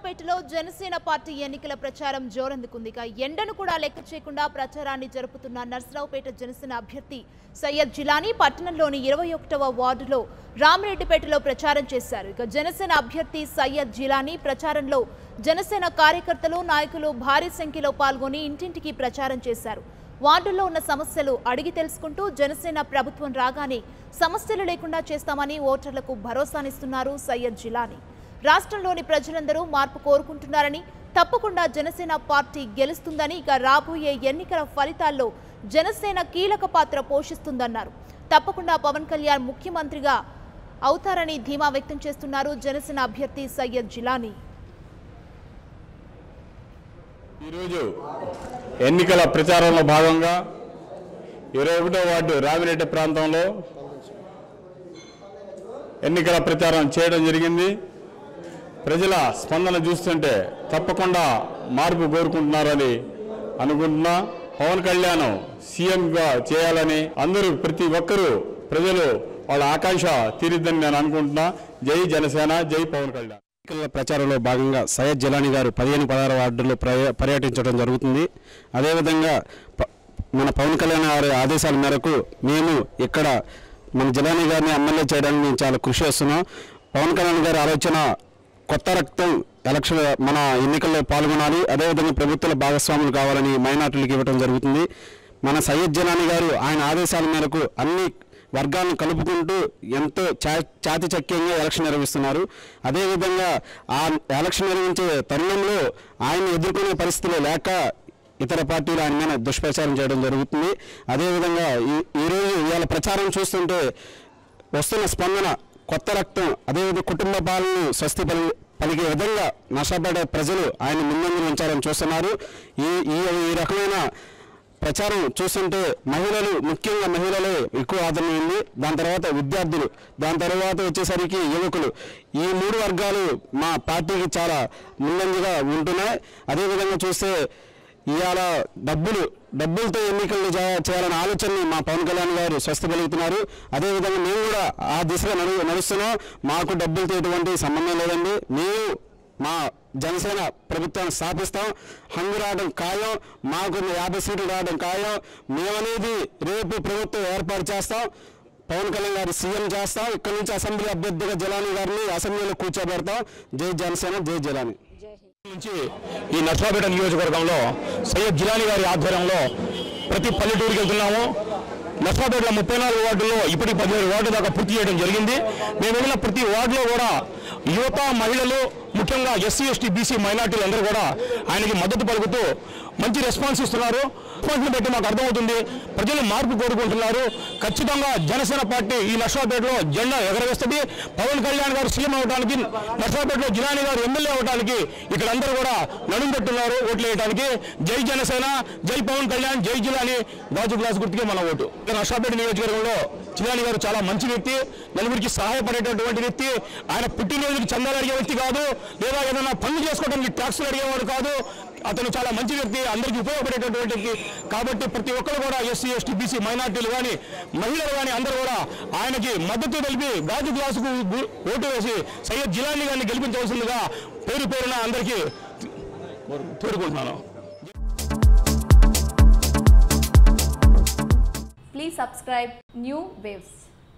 నర్సరావుపేటలో Janasena party ఎన్నికల ప్రచారం జోరందుకుంది. ఎండను కూడా లెక్క చేయకుండా ప్రచారాన్ని జరుపుతున్న నర్సరావుపేట జనసేన అభ్యర్థి సయ్యద్ జిలానీ పట్టణంలోని 21వ వార్డులో రామరెడ్డిపేటలో ప్రచారం చేశారు. జనసేన అభ్యర్థి సయ్యద్ జిలానీ ప్రచారంలో జనసేన కార్యకర్తలు నాయకులు భారీ సంఖ్యలో పాల్గొని ఇంటింటికి ప్రచారం చేశారు. వార్డుల్లో ఉన్న సమస్యలు అడిగి తెలుసుకుంటూ జనసేన ప్రభుత్వం రాగానే సమస్యలు లేకుండా చేస్తామని ఓటర్లకు భరోసానిస్తున్నారు సయ్యద్ జిలానీ. రాష్ట్రంలోని ప్రజలందరూ మార్పు కోరుకుంటున్నారని, తప్పకుండా జనసేన పార్టీ గెలుస్తుందని, రాబోయే ఎన్నికల ఫలితాల్లో జనసేన కీలక పాత్ర పోషిస్తుందన్నారు. తప్పకుండా పవన్ కళ్యాణ్ ముఖ్యమంత్రిగా అవుతారని ధీమా వ్యక్తం చేస్తున్నారు జనసేన అభ్యర్థి సయ్యద్ జిలానీ. ఈరోజు ఎన్నికల ప్రచారంలో భాగంగా 21వ వార్డు రామిరెడ్డి ప్రాంతంలో ఎన్నికల ప్రచారం చేయడం జరిగింది. ప్రజల స్పందన చూస్తుంటే తప్పకుండా మార్పు కోరుకుంటున్నారని అనుకుంటున్నా. పవన్ కళ్యాణ్ సీఎంగా చేయాలని అందరూ ప్రతి ఒక్కరూ ప్రజలు వాళ్ళ ఆకాంక్ష తీరిద్దని నేను అనుకుంటున్నా. జై జనసేన, జై పవన్ కళ్యాణ్. ఎన్నికల ప్రచారంలో భాగంగా సయ్యద్ జిలానీ గారు 15-16 వార్డుల్లో పర్యటించడం జరుగుతుంది. అదేవిధంగా మన పవన్ కళ్యాణ్ గారి ఆదేశాల మేరకు మేము ఇక్కడ మన జిలానీ గారిని ఎమ్మెల్యే చేయడానికి మేము చాలా కృషి చేస్తున్నాం. పవన్ కళ్యాణ్ గారి ఆలోచన కొత్త రక్తం ఎలక్షన్ మన ఎన్నికల్లో పాల్గొనాలి, అదేవిధంగా ప్రభుత్వ భాగస్వాములు కావాలని మైనార్టీలకు ఇవ్వడం జరుగుతుంది. మన సయ్యద్ జిలానీ గారు ఆయన ఆదేశాల మేరకు అన్ని వర్గాలను కలుపుకుంటూ ఎంతో చాతిచక్యంగా ఎలక్షన్ నిర్వహిస్తున్నారు. అదేవిధంగా ఆ ఎలక్షన్ నిర్వహించే తరుణంలో ఆయన ఎదుర్కొనే పరిస్థితులు లేక ఇతర పార్టీలు ఆయన మీద దుష్ప్రచారం చేయడం జరుగుతుంది. అదేవిధంగా ఈరోజు ఇవాళ ప్రచారం చూస్తుంటే వస్తున్న స్పందన కొత్త రక్తం, అదేవిధంగా కుటుంబ పాలనను స్వస్తి పలికే విధంగా నష్టపడే ప్రజలు ఆయన ముందంజలు ఉంచాలని చూస్తున్నారు. ఈ రకమైన ప్రచారం చూస్తుంటే మహిళలు, ముఖ్యంగా మహిళలు ఎక్కువ ఆదరణ ఉంది. దాని తర్వాత విద్యార్థులు, దాని తర్వాత వచ్చేసరికి యువకులు, ఈ 3 వర్గాలు మా పార్టీకి చాలా ముందంజగా ఉంటున్నాయి. అదేవిధంగా చూస్తే ఇవాళ డబ్బులతో ఎన్నికలు చేయాలనే ఆలోచనని మా పవన్ కళ్యాణ్ గారు స్వస్తి పలుకుతున్నారు. అదేవిధంగా మేము కూడా ఆ దిశగా నడుస్తున్నాం. మాకు డబ్బులతో ఎటువంటి సంబంధం లేదండి. మేము మా జనసేన ప్రభుత్వాన్ని స్థాపిస్తాం. హంగు రావడం ఖాయం, మాకు 50 సీట్లు రావడం ఖాయం. మేమనేది రేపు ప్రభుత్వం ఏర్పాటు చేస్తాం, పవన్ కళ్యాణ్ గారు సీఎం చేస్తాం. ఇక్కడ నుంచి అసెంబ్లీ అభ్యర్థిగా జిలానీ గారిని అసెంబ్లీలో కూర్చోబెడతాం. జై జనసేన, జై జిలానీ. నుంచి ఈ నర్సరావుపేట నియోజకవర్గంలో సయ్యద్ జిలానీ గారి ఆధ్వర్యంలో ప్రతి పల్లెటూరుకి వెళ్తున్నాము. నర్సరావుపేటలో 34 వార్డుల్లో ఇప్పటికి 17 వార్డు దాకా పూర్తి చేయడం జరిగింది. మేము వెళ్ళిన ప్రతి వార్డులో కూడా యువత, మహిళలు, ముఖ్యంగా ఎస్సీ, ఎస్టీ, బీసీ మైనార్టీలు అందరూ కూడా ఆయనకి మద్దతు పలుకుతూ మంచి రెస్పాన్స్ ఇస్తున్నారు. రెస్పాన్స్ని బట్టి మాకు అర్థమవుతుంది ప్రజలు మార్పు కోరుకుంటున్నారు. ఖచ్చితంగా జనసేన పార్టీ ఈ నర్సరావుపేటలో జెండా ఎగరవేస్తుంది. పవన్ కళ్యాణ్ గారు సీఎం అవడానికి, నర్సరావుపేటలో జిలానీ గారు ఎమ్మెల్యే అవడానికి ఇక్కడ అందరూ కూడా నడుం పెట్టున్నారు ఓట్లు వేయడానికి. జై జనసేన, జై పవన్ కళ్యాణ్, జై జిలానీ. గాజు గ్లాస్ గుర్తుకే మన ఓటు. నర్సరావుపేట నియోజకవర్గంలో జిలానీ గారు చాలా మంచి వ్యక్తి, నలుగురికి సహాయపడేటటువంటి వ్యక్తి. ఆయన పుట్టినరోజుకి చందాలు అడిగే వ్యక్తి కాదు, లేదా ఏదైనా పనులు చేసుకోవడానికి ట్యాక్సులు అడిగేవాడు కాదు. అతను చాలా మంచి వ్యక్తి, అందరికీ ఉపయోగపడేటటువంటి వ్యక్తి. కాబట్టి ప్రతి ఒక్కరు కూడా ఎస్సీ, ఎస్టీ, బీసీ మైనార్టీలు కానీ మహిళలు కానీ అందరూ కూడా ఆయనకి మద్దతు తెలిపి గాజు గ్లాసుకు ఓటు వేసి సయ్యద్ జిలానీ గారిని గెలిపించవలసిందిగా పేరున అందరికీ కోరుకుంటున్నాను. Please subscribe New Waves.